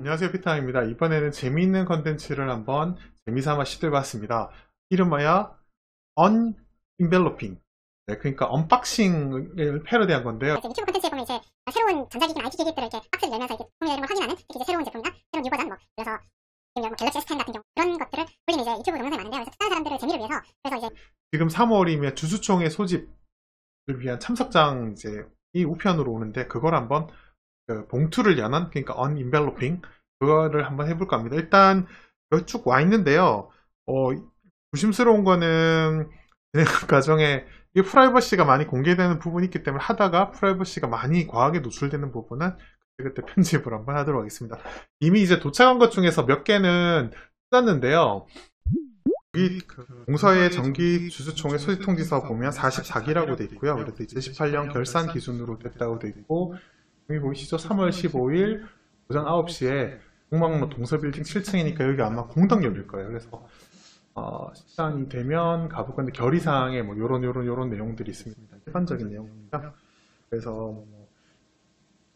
안녕하세요, 피타입니다. 이번에는 재미있는 컨텐츠를 한번 재미삼아 시도해봤습니다. 이름하여 언인벨로핑. 네, 그러니까 언박싱을 패러디한 건데요. 유튜브 콘텐츠에 보면 이제 새로운 전자기기나 IT 기기들을 이렇게 박스를 열면서 이렇게 제품이나 이런 걸 확인하는 특히 이제 새로운 제품이나 새로운 뉴버전 그래서 지금 갤럭시 S10 같은 경우 그런 것들을 보이는 이제 유튜브 동영상이 많은데요. 그래서 다른 사람들을 재미를 위해서 그래서 이제 지금 3월이면 주주총회 소집을 위한 참석장 이제 이 우편으로 오는데 그걸 한번 봉투를 여는 그러니까 언인벨로핑 그거를 한번 해볼까 합니다. 일단 여기 쭉 와 있는데요. 조심스러운 거는 진행 과정에 이 프라이버시가 많이 공개되는 부분이 있기 때문에 하다가 프라이버시가 많이 과하게 노출되는 부분은 그때 편집을 한번 하도록 하겠습니다. 이미 이제 도착한 것 중에서 몇 개는 뜯었는데요. 여기 공서의 정기 주주총회 소집 통지서 보면 44기라고 돼 있고요. 그래도 2018년 결산 기준으로 됐다고 돼 있고 여기 보이시죠? 3월 15일 오전 9시에 공방로 동서빌딩 7층이니까 여기 아마 공덕역일 거예요. 그래서 시간이 되면 가볼 건데 결의사항에 뭐 요런 내용들이 있습니다. 일반적인 내용입니다. 그래서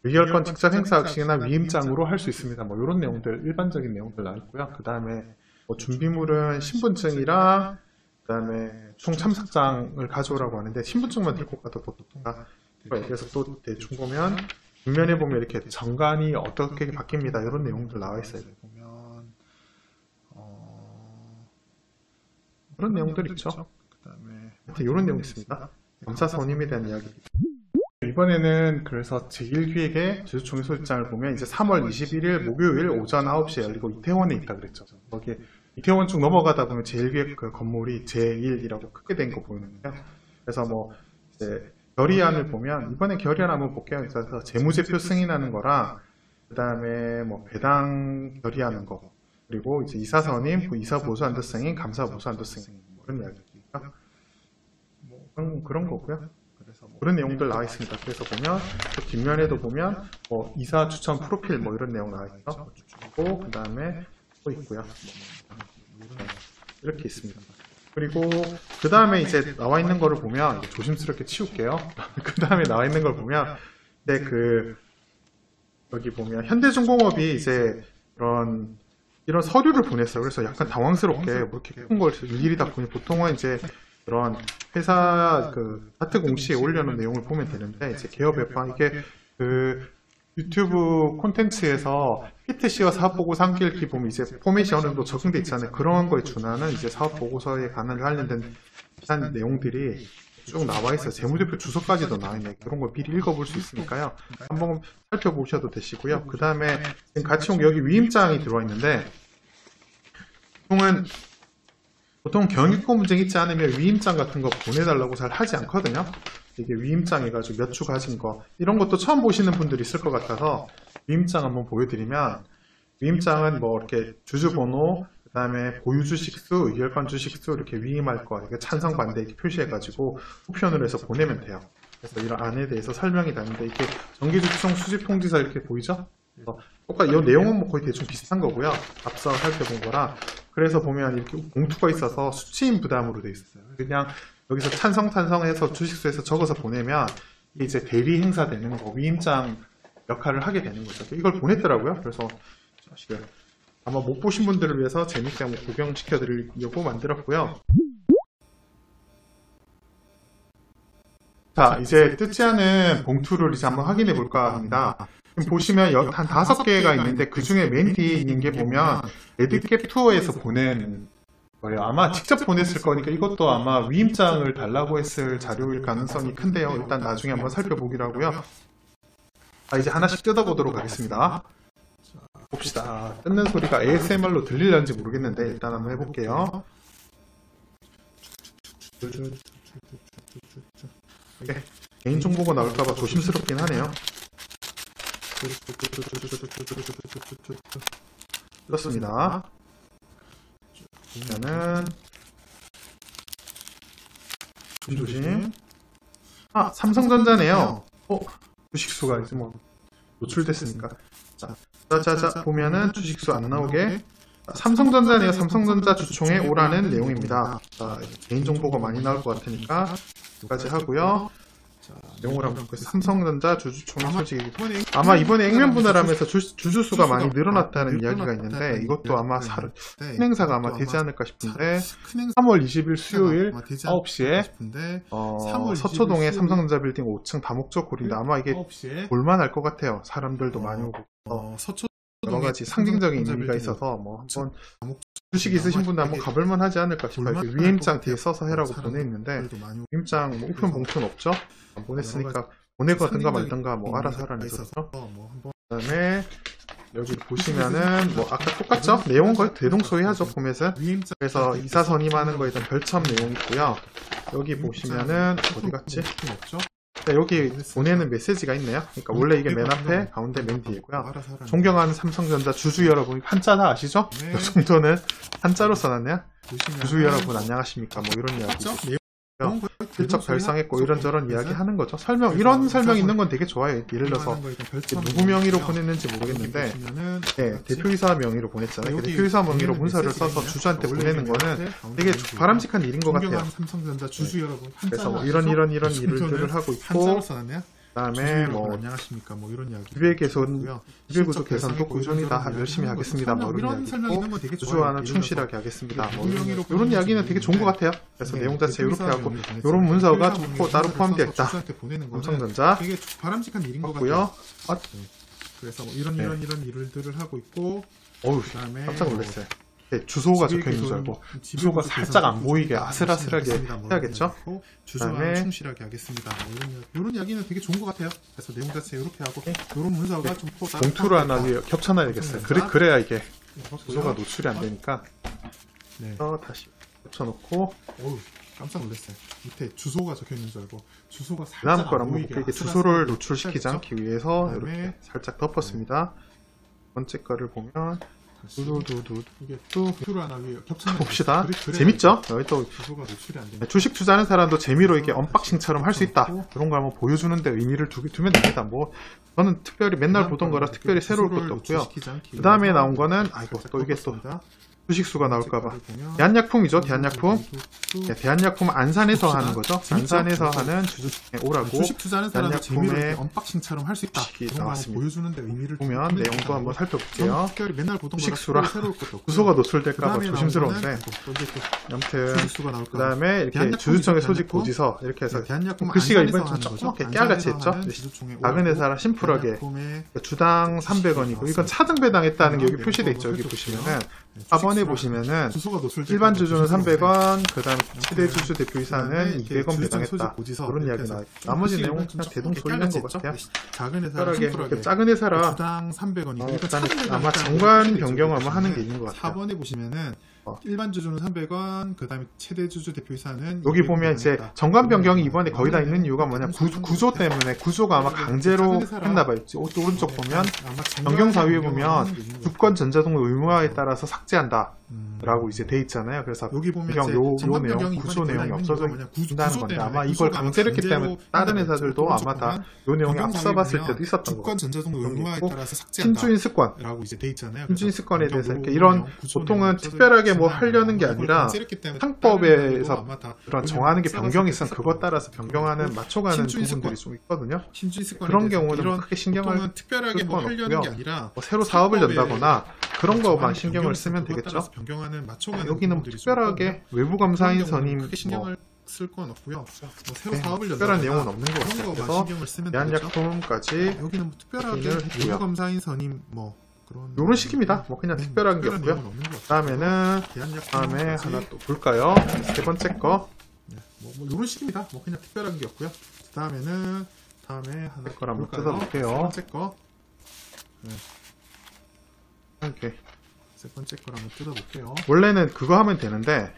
의결권 직접 행사 학식이나 위임장으로 할 수 있습니다. 뭐 요런 내용들 일반적인 내용들 나와 있고요. 그 다음에 뭐 준비물은 신분증이랑 그 다음에 총 참석장을 가져오라고 하는데 신분증만 들고 가도 보통가 그래서 또 대충 보면 뒷면에 보면 이렇게 정관이 어떻게 바뀝니다. 이런 내용들 나와 있어요. 보면 그런 내용들 있죠. 그 다음에 이런 내용 있습니다. 검사 선임에 대한 이야기. 이번에는 그래서 제1기획의 주주총회 소집장을 보면 이제 3월 21일 목요일 오전 9시에 열리고 이태원에 있다 그랬죠. 거기에 이태원 쭉 넘어가다 보면 제1기획 그 건물이 제1이라고 크게 된 거 보이는데요. 그래서 뭐 이제 결의안을 보면 이번에 결의안 한번 볼게요. 그래서 재무제표 승인하는 거랑 그 다음에 뭐 배당 결의하는 거 그리고 이제 이사 선임, 이사 보수 안도 승인, 감사 보수 안도 승인 뭐 이런 이야기니까 뭐 그런 거고요. 그래서 뭐 그런 내용들 나와 있습니다. 그래서 보면 또 뒷면에도 보면 뭐 이사 추천 프로필 뭐 이런 내용 나와 있죠. 그리고 그 다음에 또 있고요. 이렇게 있습니다. 그리고 그 다음에 이제 나와 있는 거를 보면 조심스럽게 치울게요. 그 다음에 나와 있는 걸 보면 네, 여기 보면 현대중공업이 이제 이런 서류를 보냈어요. 그래서 약간 당황스럽게 뭐 이렇게 큰 걸 일일이 다 보니 보통은 이제 그런 회사 하트 공시에 올려놓은 내용을 보면 되는데 이제 개업 여파 이게 유튜브 콘텐츠에서 PTC와 사업보고서 함께 읽기 보면 이제 포맷이 어느 정도 적용돼 있잖아요. 그런 거에 준하는 이제 사업보고서에 관련된 비슷한 내용들이 쭉 나와 있어요. 재무제표 주소까지도 나와 있네요. 그런 걸 미리 읽어볼 수 있으니까요. 한번 살펴보셔도 되시고요. 그 다음에 같이 온 게 여기 위임장이 들어와 있는데 보통 경유권 문제 있지 않으면 위임장 같은 거 보내달라고 잘 하지 않거든요. 이게 위임장 해가지고 몇 주 가진 거 이런 것도 처음 보시는 분들이 있을 것 같아서 위임장 한번 보여드리면 위임장은 뭐 이렇게 주주번호 그 다음에 보유 주식수, 의결권 주식수 이렇게 위임할 거 이렇게 찬성 반대 이렇게 표시해가지고 우편으로 해서 보내면 돼요. 그래서 이런 안에 대해서 설명이 나는데 이렇게 정기주주총 수집 통지서 이렇게 보이죠? 똑같이 이 내용은 뭐 거의 대충 비슷한 거고요. 앞서 살펴본 거랑 그래서 보면 이렇게 봉투가 있어서 수취인 부담으로 돼 있어요. 그냥 여기서 찬성해서 주식수에서 적어서 보내면 이제 대리 행사되는 거 위임장 역할을 하게 되는 거죠. 이걸 보냈더라고요. 그래서 아마 못 보신 분들을 위해서 재밌게 한번 구경시켜 드리려고 만들었고요. 자, 이제 뜯지 않은 봉투를 이제 한번 확인해 볼까 합니다. 지금 보시면 한 5개가 있는데 그 중에 맨 뒤에 있는 게 보면 레드캡 투어에서 보낸 거예요. 아마 직접 보냈을 거니까 이것도 아마 위임장을 달라고 했을 자료일 가능성이 큰데요. 일단 나중에 한번 살펴보기로 하고요. 이제 하나씩 뜯어보도록 하겠습니다. 자, 봅시다. 뜯는 소리가 ASMR로 들리려는지 모르겠는데 일단 한번 해볼게요. 네, 개인정보가 나올까봐 조심스럽긴 하네요. 그렇습니다. 보면은 조심. 삼성전자네요. 주식수가 이제 뭐 노출됐으니까. 자 보면은 주식수 안 나오게 삼성전자네요. 삼성전자 주총에 오라는 내용입니다. 자, 개인정보가 많이 나올 것 같으니까 여기까지 하고요. 자, 내용을 한번 볼게요. 삼성전자 주주총회 소식. 아마 이번에 액면 분할하면서 주주수가 많이 늘어났다는 이야기가 있는데 이것도 아마 큰 행사가 아마 되지 않을까 싶은데 3월 20일 수요일 9시에 서초동의 삼성전자 빌딩 5층 다목적 홀인데 아마 이게 볼만할 것 같아요. 사람들도 많이 오고 여러 가지 상징적인 의미가 있어서 뭐 한번 주식 있으신 분들 한번 가볼만 하지 않을까 싶어요. 위임장 뒤에 써서 해라고 보내있는데 위임장 뭐 우편 봉투는 없죠? 안 보냈으니까 보내거든가 말든가 뭐 알아서 하라는 거죠. 그 다음에 여기 보시면은 뭐 아까 똑같죠? 내용은 거의 대동소이하죠. 포맷은. 그래서 이사 선임하는 거에 대한 별첨 내용이 있고요. 여기 보시면은 어디 갔지? 네, 여기 보내는 메시지가 있네요. 그러니까 원래 이게 맨 앞에 가운데 맨 뒤이고요. 존경하는 삼성전자 주주 여러분, 한자 다 아시죠? 이 정도는 한자로 써놨네요. 주주 여러분 안녕하십니까? 뭐 이런 이야기. 실적 달성했고 이런저런 이야기 하는 거죠. 설명, 이런 설명 있는 건 되게 좋아요. 예를 들어서 누구 명의로 보냈는지 모르겠는데 네, 대표이사 명의로 보냈잖아요. 대표이사 명의로 문서를 써서 주주한테 보내는 거는 되게 바람직한 일인 것 같아요. 그래서 뭐 이런 일들을 하고 있고 그 다음에 뭐 안녕하십니까 뭐 이런 이야기 기별구조 개선도 꾸준히 다 열심히 하겠습니다. 뭐 이런 이야기 있고 주주와는 충실하게 하겠습니다. 뭐 이런 이야기는 되게 좋은 것 같아요. 그래서 내용 자체 이렇게 하고 이런 문서가 따로 포함되어 있다. 삼성전자 되게 바람직한 일인 것 같고요. 그래서 뭐 이런 일들을 하고 있고 어우 깜짝 놀랐어요. 네, 주소가 적혀있는 줄 알고 주소가 살짝 안 보이게 아슬아슬하게 해야겠죠? 주소와 충실하게 하겠습니다. 이런 이야기는 되게 좋은 것 같아요. 그래서 내용 자체 이렇게 하고 이런 문서가 좀 봉투를 하나 겹쳐놔야겠어요. 그래야 이게 주소가 노출이 안 되니까 다시 겹쳐놓고 깜짝 놀랐어요. 밑에 주소가 적혀있는 줄 알고 주소가 그 다음 걸 한번 볼게요. 이게 주소를 노출시키지 않기 위해서 이렇게 살짝 덮었습니다. 두 번째 거를 보면 이게 또 봅시다. 재밌죠? 여기 또 주식 투자하는 사람도 재미로 이게 언박싱처럼 할 수 있다. 그런 걸 한번 보여주는데 의미를 두면 됩니다. 뭐 저는 특별히 맨날 보던 거라 특별히 새로울 것도 없고요. 그 다음에 나온 거는 또 이게 또 주식수가 나올까봐 대한약품이죠. 대한약품. 네, 대한약품 안산에서 하는 거죠. 안산에서 하는 주주총회 오라고 주식 투자하는 사람도 재미로 언박싱처럼 할 수 있다. 나왔습니다. 보여주는데 의미를 보면 내용도 한번 살펴볼게요. 특별히 맨날 보던 주식수라 주소가 노출될까봐 조심스러운데 아무튼 그 다음에 이렇게 주주총회 소집 고지서 이렇게 해서 글씨가 이번에 좀 조그맣게 깨알같이 했죠. 작은 회사라 심플하게 주당 300원이고 이건 차등 배당했다는 게 여기 표시되어 있죠. 여기 보시면은 4번에 보시면은 일반 주주는 300원, 그 다음 최대 주주 대표이사는 200원 배당했다. 그런 이야기 나와요. 나머지 내용은 그냥 대동소이한 것 같아요. 작은 회사라 주당 300원이고 아마 정관 변경 아마 하는 게 있는 것 같아요. 4번에 보시면은 일반 주주는 300원, 그 다음에 최대 주주 대표이사는 여기 보면 이제 정관 변경이 이번에 거의 다 있는 이유가 뭐냐 구조 때문에 구조가 아마 강제로 했나봐요. 오른쪽 보면 변경사 위에 보면 주권 전자동의 의무화에 따라서 삭제한다 라고 이제 돼 있잖아요. 그래서 여기 보면 요 내용 구조 내용이 없어진다는 건데 아마 이걸 강제로 했기 때문에 다른 회사들도 아마 다 요 내용이 앞서 봤을 때도 있었던 주권 전자동의 의무화에 따라서 삭제한다 신주인 습관이라고 이제 돼 있잖아요. 신주인 습관에 대해서 이렇게 이런 보통은 특별하게 뭐 하려는 게 아니라 상법에서 그런 정하는 게 변경이 있으면 그것 따라서 변경하는 맞춰가는 부분들이 좀 있거든요. 그런 경우는 크게 신경을 특별하게 뭐 하려는 게 아니라 뭐 새로 사업을 연다거나 그런 거만 신경을 쓰면 되겠죠. 여기는 특별하게 외부 감사인 선임 신경을 쓸 건 없고요. 뭐 새로 사업을 특별한 내용은 없는 것 같아요. 그래서 대한약품까지 여기는 뭐 특별하게 외부 감사인 선임 뭐 요런 식입니다. 뭐 그냥 특별한 게 없고요. 다음에는 다음에 하나 또 볼까요? 세 번째 거. 뭐 요런 식입니다. 뭐 그냥 특별한 게 없고요. 다음에는 하나 걸 한번 뜯어볼게요. 세 번째 거. 오케이. 세 번째 걸 한번 뜯어볼게요. 원래는 그거 하면 되는데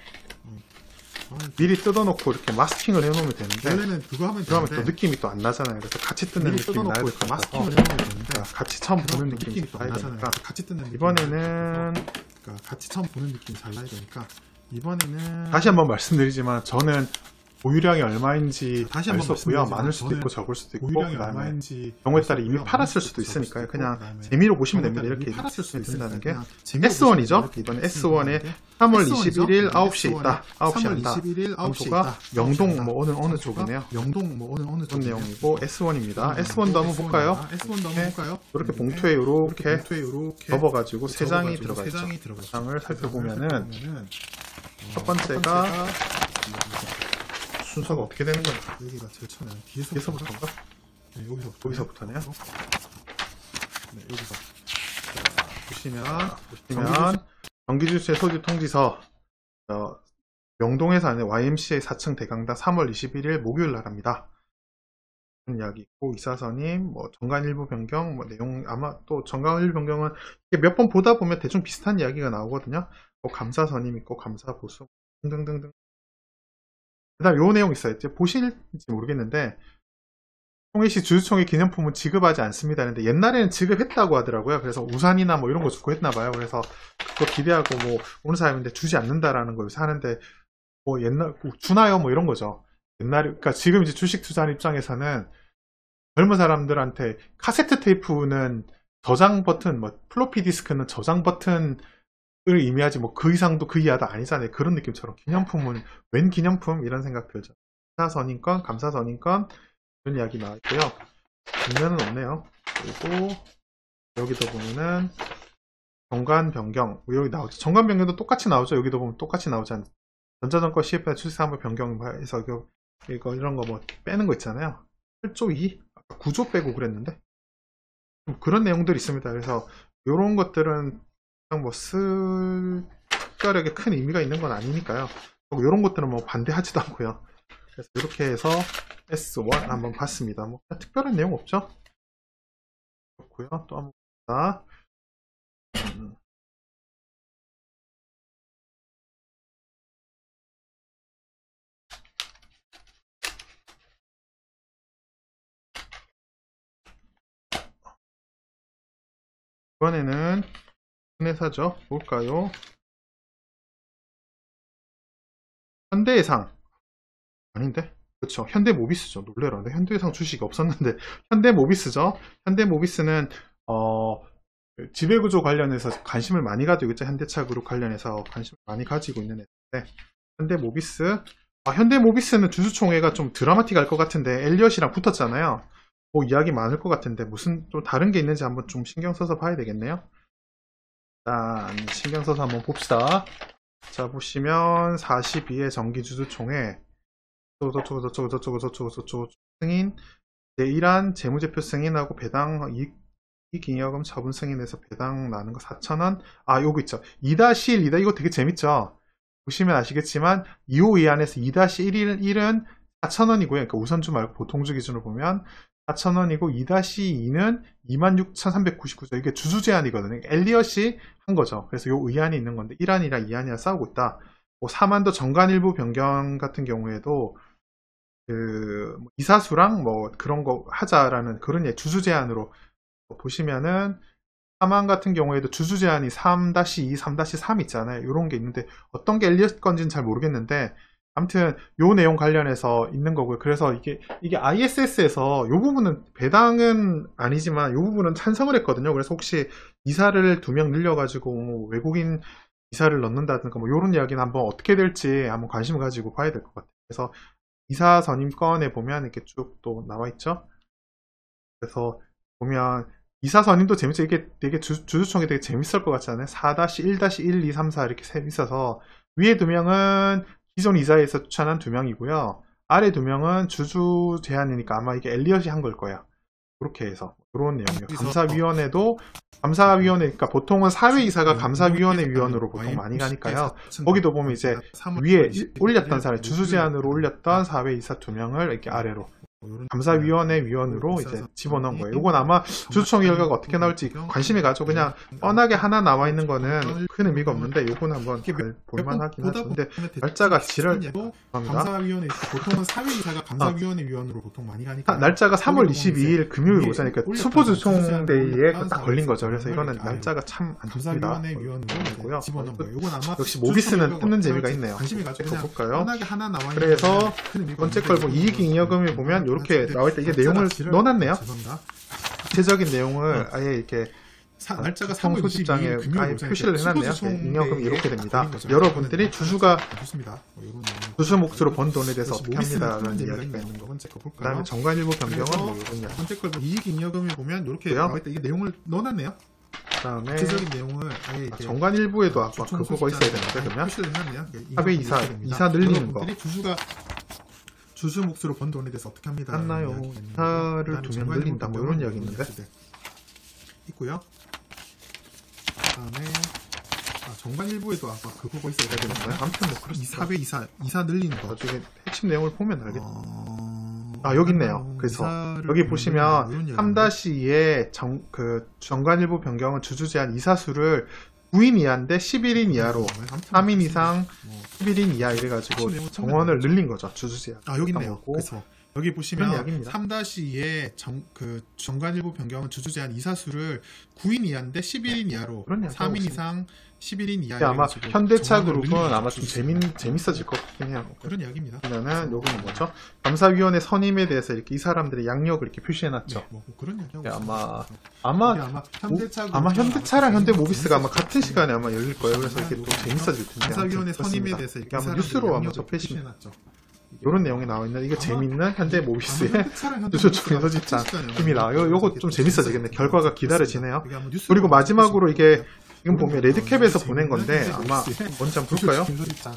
미리 뜯어놓고 이렇게 마스킹을 해놓으면 되는데 원래는 그거 하면 또 느낌이 또 안 나잖아요. 그래서 같이 뜯는 느낌이 나야 될 것 같아서 마스킹을 해놓으면 되는데 같이 처음 보는 느낌이 잘 나야 되니까 같이 뜯는 느낌 이번에는 같이 처음 보는 느낌이 잘 나야 되니까 이번에는 다시 한번 말씀드리지만 저는 보유량이 얼마인지 다시 알 한번 수 없고요. 말씀드리지만 많을 수도 있고 저는 적을 수도 있고 보유량이 그다음에 얼마인지 경우에 따라 이미 없고요. 팔았을 수도 있으니까요. 그냥 재미로 보시면 됩니다. 이렇게 된다는 게 S1이죠. 이번에 S1에 3월 21일 9시에 있다. 9시에 한다. 21일 9시에 장소가 있다. 명동 뭐 어느 쪽이네요. 명동 뭐 어느 그런 쪽이네요. 내용이고 S1입니다. S1도 한번 볼까요? S1도 한번 볼까요? 이렇게 봉투에 이렇게 이렇게 접어가지고 세 장이 접어가지고 들어가 세 있죠. 장이 들어가 있죠. 장을 살펴보면은 첫 첫 번째가 순서가 어떻게 되는 거예요? 여기가 제일 처음에 뒤에서부터인가? 네, 여기서부터네요. 네, 여기서 보시면 정기주주의 소집 통지서 명동에서 하는 YMCA 4층 대강당 3월 21일 목요일 날 합니다. 그런 이야기 있고 이사선임 뭐 정관 일부 변경 뭐 내용 아마 또 정관 일부 변경은 몇 번 보다 보면 대충 비슷한 이야기가 나오거든요. 뭐 감사선임 있고 감사 보수 등등등등. 그다음 요 내용 있어요. 이제 보실지 모르겠는데 통일시 주주총회 기념품은 지급하지 않습니다. 근데 옛날에는 지급했다고 하더라고요. 그래서 우산이나 뭐 이런 거 주고 했나봐요. 그래서 그거 기대하고 뭐 오는 사람인데 주지 않는다라는 거 요새 하는데 뭐 옛날 주나요? 뭐 이런 거죠. 옛날에 그러니까 지금 이제 주식 투자하는 입장에서는 젊은 사람들한테 카세트 테이프는 저장 버튼, 뭐 플로피 디스크는 저장 버튼을 의미하지 뭐 그 이상도 그 이하도 아니잖아요. 그런 느낌처럼 기념품은 웬 기념품 이런 생각 들죠. 감사선임권, 감사선임권 이런 이야기 나와 있고요. 뒷면은 없네요. 그리고 여기도 보면은 정관 변경 여기 나오죠. 정관 변경도 똑같이 나오죠. 여기도 보면 똑같이 나오지 않죠. 전자정권 CF나 출시사무 변경해서 이거 이런 거 뭐 빼는 거 있잖아요. 8조 2 9조 빼고 그랬는데 그런 내용들이 있습니다. 그래서 이런 것들은 그냥 뭐 특별하게 큰 의미가 있는 건 아니니까요. 이런 것들은 뭐 반대하지도 않고요. 그래서 이렇게 해서 S1 한번 봤습니다. 뭐 특별한 내용 없죠? 그렇고요. 또 한번 봅시다. 이번에는 회사죠. 뭘까요? 현대해상 아닌데? 그렇죠. 현대모비스죠. 놀래라. 현대해상 주식이 없었는데 현대모비스죠. 현대모비스는 지배구조 관련해서 관심을 많이 가지고 있죠. 현대차 그룹 관련해서 관심을 많이 가지고 있는 애인데 현대모비스 현대모비스는 주주총회가 좀 드라마틱할 것 같은데 엘리엇이랑 붙었잖아요. 뭐 이야기 많을 것 같은데 무슨 또 다른 게 있는지 한번 좀 신경 써서 봐야 되겠네요. 일단 신경 써서 한번 봅시다. 자 보시면 42회 정기주주총회 저쩌고 승인 제1안 재무제표 승인하고 배당 이익잉여금 처분 승인해서 배당 나는 거 4,000원 요거 있죠. 2-1이다. 이거 되게 재밌죠. 보시면 아시겠지만 2호 이안에서 2-1은 4,000원이고요. 그러니까 우선주 말고 보통주 기준으로 보면 4,000원이고 2-2는 26,399죠. 이게 주주 제한이거든요. 엘리엇이 한 거죠. 그래서 요 의안이 있는 건데 1안이랑 2안이랑 싸우고 있다. 뭐 4만도 정관 일부 변경 같은 경우에도 이사수랑 뭐 그런 거 하자라는 그런 주주 제한으로 보시면은 4만 같은 경우에도 주주 제한이 3-2, 3-3 있잖아요. 이런 게 있는데 어떤 게 엘리엇 건지는 잘 모르겠는데 아무튼 요 내용 관련해서 있는 거고요. 그래서 이게 ISS에서 요 부분은 배당은 아니지만 요 부분은 찬성을 했거든요. 그래서 혹시 이사를 2명 늘려가지고 외국인 이사를 넣는다든가 뭐 요런 이야기는 한번 어떻게 될지 한번 관심을 가지고 봐야 될 것 같아요. 그래서 이사 선임권에 보면 이렇게 쭉 또 나와 있죠. 그래서 보면 이사 선임도 재밌어요. 이게 되게 주주총회 되게 재밌을 것 같지 않아요? 4-1-1, 2, 3, 4 이렇게 있어서 위에 2명은 기존 이사에서 추천한 2명이고요. 아래 2명은 주주 제한이니까 아마 이게 엘리엇이 한 걸 거예요. 그렇게 해서 그런 내용이에요. 감사위원회도 감사위원회니까 보통은 사회이사가 감사위원회 위원으로 보통 많이 가니까요. 거기도 보면 이제 위에 올렸던 사람 주주 제한으로 올렸던 사회이사 2명을 이렇게 아래로 감사위원회 위원으로 이제 집어넣은 거예요. 이건 아마 주주총회 결과가 어떻게 나올지 관심이 가죠. 그냥 뻔하게 하나 나와 있는 거는 큰 의미가 없는데 요건 한번 볼만하긴 하죠. 근데 날짜가 지랄 감사위원회 보통은 사회이사가 감사위원회 위원으로 보통 많이 가니까 날짜가 3월 22일 금요일 오전이니까 수포주총대회에 딱 걸린 거죠. 그래서 이거는 날짜가 참 안 좋습니다. 감사위원회 위원으로 집어넣은 거예요. 이건 아마 역시 모비스는 뜯는 재미가 있네요. 관심이 가죠. 그냥 볼까요? 뻔하게 하나 나와 있는 그래서 번째 걸 보면 이익잉여금을 보면 이렇게 나와있다. 이게 내용을 넣어놨네요. 구체적인 내용을 아예 이렇게 날짜가 총 3월 소집장에 22일 아예 표시를 해놨네요. 잉여금이 이렇게 됩니다. 거죠. 여러분들이 주주가 좋습니다. 주주 몫으로 번 돈에 대해서 어떻게 합니다. 라는 이야기가 이야기가 있는 있는 거 번째 거 그 볼까요? 다음에 정관일부 변경은 뭐 이런 이야기. 번째 걸 이익잉여금을 보면 이렇게 그래요? 나와있다. 이게 내용을 넣어놨네요. 그 다음에 구체적인 내용을 아예 이렇게 정관일부에도 아까 그거가 있어야 되는데 그러면 표시를 해놨네요. 합의 이사 늘리는 거. 여러분들이 주주 몫으로 번 돈에 대해서 어떻게 합니다. 맞나요? 이사를 두면 늘린다 뭐 이런 이야기 있는데 있고요. 그다음에 정관일부에도 아까 그거가 있어야 되는데 아무튼 뭐 그렇습니다. 이사 늘리는 거. 나중에 핵심 내용을 보면 알겠다. 여기 있네요. 그래서 여기 보시면 3-2의 정관일부 변경은 주주 제한 이사수를 9인 이하인데 11인 이하로 3인 이상 11인 이하 이래가지고 정원을 늘린 거죠. 주주 제한. 여기 있네요. 그래서 여기 보시면 3-2의 정관일부 변경은 주주 제한 이사수를 9인 이하인데 11인 이하로 3인 이상 11인 이하. 아마 현대차 그룹은 아마 좀 재밌어질 것 같긴 해요. 그런 이야기입니다. 그러면은 요거는 뭐죠? 감사위원회 선임에 대해서 이렇게 이 사람들의 양력을 이렇게 표시해놨죠. 네, 뭐 그런 이야기하고 아마 현대차랑 현대모비스가 아마 같은 시간에 아마 열릴 거예요. 그래서 이게 또 재밌어질 텐데. 감사위원회 선임에 대해서 이게 아마 뉴스로 아마 접해놨죠. 이런 내용이 나와 있는 이거 재밌는 현대모비스의 주주총회 소집장입니다. 요거 좀 재밌어지겠네. 결과가 기다려지네요. 그리고 마지막으로 이게 지금 보면 레드캡에서 보낸 건데 아마 먼저 한번 볼까요?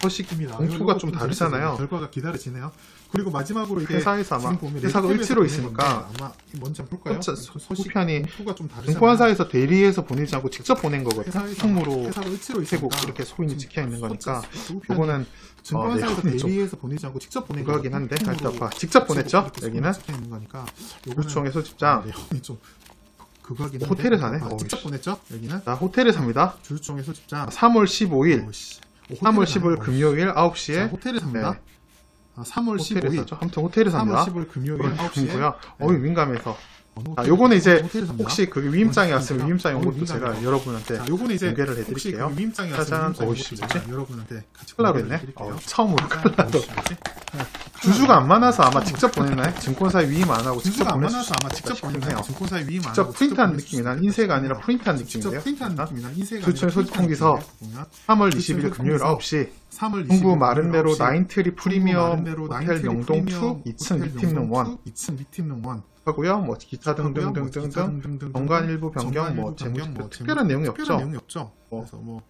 서식 봉투가 좀 다르잖아요. 결과가 기다려지네요. 그리고 마지막으로 이게 회사에서 아마 회사가 을지로 있으니까 아마 먼저 한번 볼까요? 소편이 증권사에서 대리해서 보내지 않고 직접 보낸 거거든요. 총무로 세고 이렇게 소인이 찍혀 있는 거니까 이거는 증권사에서 대리해서 보내지 않고 직접 보낸 거긴 한데 일단 직접 보냈죠. 여기는 주주총회 소집장 호텔에 사네. 직접 보냈죠. 여기는 호텔에 삽니다. 주주총회 소집장 3월 15일 3월 15일 금요일 9시에 호텔에 삽니다. 3월 15일 아무튼 호텔에 삽니다. 3월 15일 금요일 9시고요. 민감해서 요거는 이제 혹시 그 위임장이 왔으면 위임장이 온 것도 제가 여러분한테 공개를 해드릴게요. 짜잔, 오이씨 여러분한테 칼라로 했네. 처음으로 칼라도 주주가 안 많아서 아마 직접 보냈나요? 증권사에 위임 안 하고 직접 보냈을 수 있네요. 증권사에 위임 안 하고 직접 프린트한 느낌이 난 인쇄가 아니라 프린트한 느낌인데요. 주주총회 소집통지서 3월 20일 금요일 9시 홍구 마른네로 나인트리 프리미엄 호텔 명동 2 2층 미팅룸 1 하고요. 뭐 기타 등등등등등 정관일부 변경 뭐 재무제표 특별한 내용이 없죠. 그래서 뭐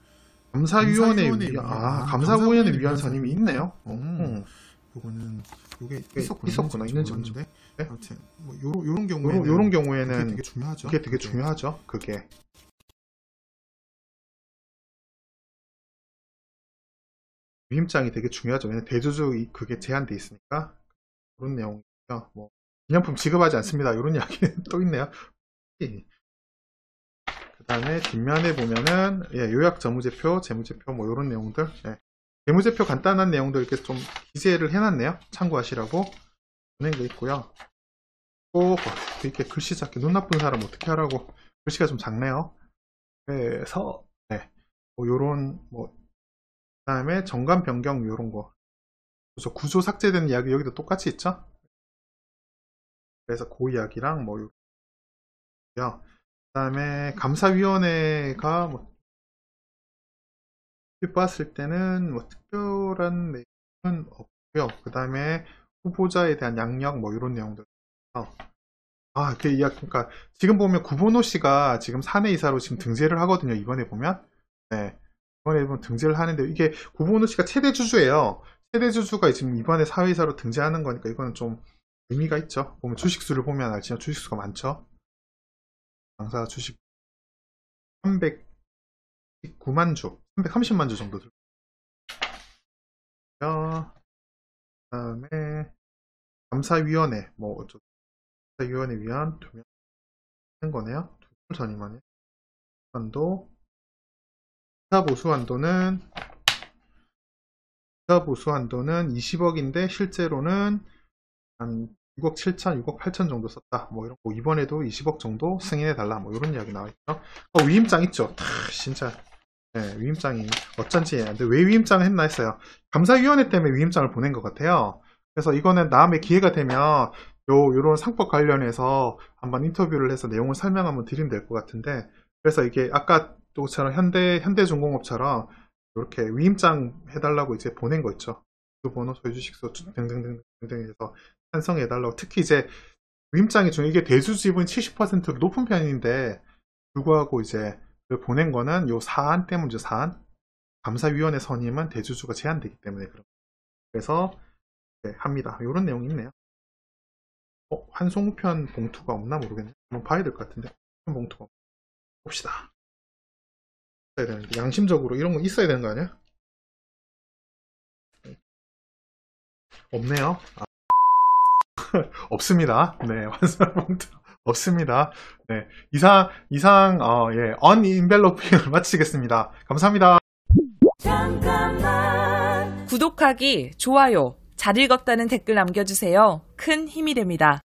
감사위원회 감사위원회 위원 선임이 있네요. 요거는 요게 있었구나. 있는지 모르는데. 아무튼 뭐 요런 경우에는 되게 중요하죠. 그게 되게 중요하죠. 그게 위임장이 되게 중요하죠. 왜냐면 대주주 그게 제한돼 있으니까 그런 내용이죠. 뭐 기념품 지급하지 않습니다. 이런 이야기는 또 있네요. 그 다음에 뒷면에 보면은 요약 재무제표 뭐 이런 내용들 재무제표 간단한 내용들 이렇게 좀 기재를 해놨네요. 참고하시라고 보낸 게 있고요. 또 이렇게 글씨 작게 눈 나쁜 사람 어떻게 하라고 글씨가 좀 작네요. 그래서 뭐 요런 뭐 그다음에 정관 변경 요런 거 구조 삭제된 이야기 여기도 똑같이 있죠. 그래서 그 이야기랑 뭐 요. 그다음에 감사위원회가 뭐 봤을 때는 뭐 특별한 내용은 없고요. 그다음에 후보자에 대한 양력 뭐 이런 내용들. 그 이야기 그러니까 지금 보면 구본호 씨가 지금 사내 이사로 지금 등재를 하거든요. 이번에 보면 이번에 보면 등재를 하는데 이게 구본호 씨가 최대 주주예요. 최대 주주가 지금 이번에 사회이사로 등재하는 거니까 이거는 좀 의미가 있죠. 보면 주식수를 보면 알지만 주식수가 많죠. 당사 주식 319만 주, 330만 주 정도 들고요. 그 다음에 감사위원회, 뭐, 감사위원회 위한 2명 하는 거네요. 2달 전이만요. 한도, 기사보수 한도는 20억인데, 실제로는 한 6억 7천, 6억 8천 정도 썼다. 뭐 이런 거, 이번에도 20억 정도 승인해달라. 뭐 이런 이야기 나와있죠. 위임장 있죠. 진짜. 네, 위임장이 어쩐지. 근데 왜 위임장을 했나 했어요. 감사위원회 때문에 위임장을 보낸 것 같아요. 그래서 이거는 다음에 기회가 되면 요런 상법 관련해서 한번 인터뷰를 해서 내용을 설명 한번 드리면 될 것 같은데, 그래서 이게 아까 또처럼 현대중공업처럼 이렇게 위임장 해달라고 이제 보낸 거 있죠. 그 번호, 소유주식소 등등등 해서 찬성해달라고. 특히 이제 위임장이 중 이게 대주 지분 70% 높은 편인데 불구하고 이제 보낸 거는 요 사안 때문이죠. 사안. 감사위원회 선임은 대주주가 제한되기 때문에 그래서 네, 합니다. 이런 내용이 있네요. 환송우편 봉투가 없나 모르겠네. 한번 봐야 될 것 같은데. 봉투가 봅시다. 있어야 되는데, 양심적으로 이런 거 있어야 되는 거 아니야? 없네요. 없습니다. 네, 환송 봉투 없습니다. 네, 이상 예, 언인벨로핑을 마치겠습니다. 감사합니다. 구독하기, 좋아요, 잘 읽었다는 댓글 남겨주세요. 큰 힘이 됩니다.